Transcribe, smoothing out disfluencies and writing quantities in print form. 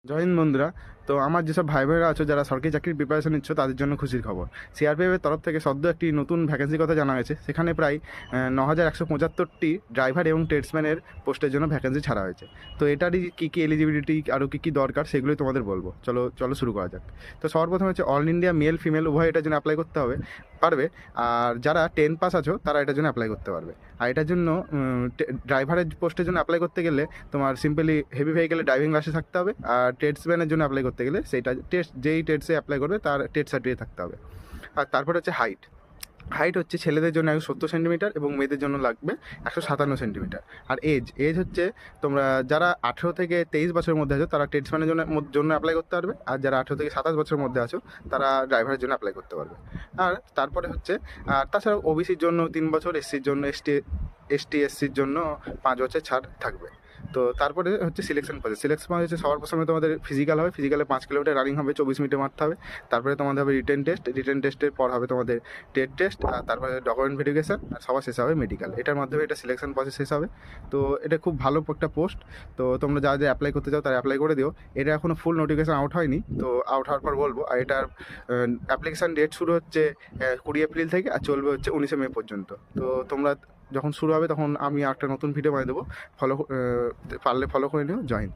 জয় হিন্দ বন্ধুরা। তো আমার যেসব ভাই বোনেরা আছো যারা সরকারি চাকরির প্রিপারেশন নিচ্ছ তাদের জন্য খুশির খবর। সিআরপিএফের তরফ থেকে সদ্য একটি নতুন ভ্যাকেন্সির কথা জানা গেছে। সেখানে প্রায় ৯,১৭৫টি ড্রাইভার এবং ট্রেডসম্যানের পোস্টের জন্য ভ্যাকেন্সি ছাড়া হয়েছে। তো এটারই কী কী এলিজিবিলিটি আরও কী কী দরকার সেগুলোই তোমাদের বলবো। চলো চলো শুরু করা যাক। তো সবার প্রথমে হচ্ছে অল ইন্ডিয়া মেল ফিমেল উভয় এটার জন্য অ্যাপ্লাই করতে পারবে। আর যারা 10 পাস আছো তারা এটার জন্য অ্যাপ্লাই করতে পারবে। আর এটার জন্য ড্রাইভারের পোস্টের জন্য অ্যাপ্লাই করতে গেলে তোমার সিম্পলি হেভি ভেহিকেলের ড্রাইভিং লাইসেন্স থাকতে হবে। আর ট্রেডসম্যানের জন্য অ্যাপ্লাই করতে গেলে সেইটা যেই ট্রেডসে অ্যাপ্লাই করবে তার ট্রেড সার্টিফিকেট থাকতে হবে। আর তারপর হচ্ছে হাইট। হাইট হচ্ছে ছেলেদের জন্য 170 সেন্টিমিটার এবং মেয়েদের জন্য লাগবে 157 সেন্টিমিটার। আর এজ হচ্ছে তোমরা যারা 18 থেকে 23 বছরের মধ্যে আছো তারা ট্রেডসম্যানের জন্য অ্যাপ্লাই করতে পারবে। আর যারা 18 থেকে 27 বছরের মধ্যে আছো তারা ড্রাইভারের জন্য অ্যাপ্লাই করতে পারবে। আর তারপরে হচ্ছে আর তাছাড়া ওবিসির জন্য 3 বছর, এসসির জন্য এসসির জন্য 5 বছর ছাড় থাকবে। তো তারপরে হচ্ছে সিলেকশন হচ্ছে সবার প্রথমে তোমাদের ফিজিক্যাল হবে। ফিজিক্যালে 5 কিলোমিটার রানিং হবে, 24 মিনিটে মারতে হবে। তারপরে তোমাদের হবে রিটেন টেস্টের পর হবে তোমাদের টেট টেস্ট। আর তারপরে ডকুমেন্ট ভেরিফিকেশান, আর সবার শেষ হবে মেডিকেল। এটার মাধ্যমে এটা সিলেকশন প্রসেস শেষ হবে। তো এটা খুব ভালো একটা পোস্ট। তো তোমরা যারা অ্যাপ্লাই করতে চাও তারা অ্যাপ্লাই করে দিও। এটা এখনও ফুল নোটিফিকেশান আউট হয়নি, তো আউট হওয়ার পর বলবো। আর এটার অ্যাপ্লিকেশান ডেট শুরু হচ্ছে 20 এপ্রিল থেকে আর চলবে হচ্ছে 19 মে পর্যন্ত। তো তোমরা যখন শুরু হবে তখন আমি একটা নতুন ভিডিও বানিয়ে দেবো। পারলে ফলো করে নিও। জয় হিন্দ।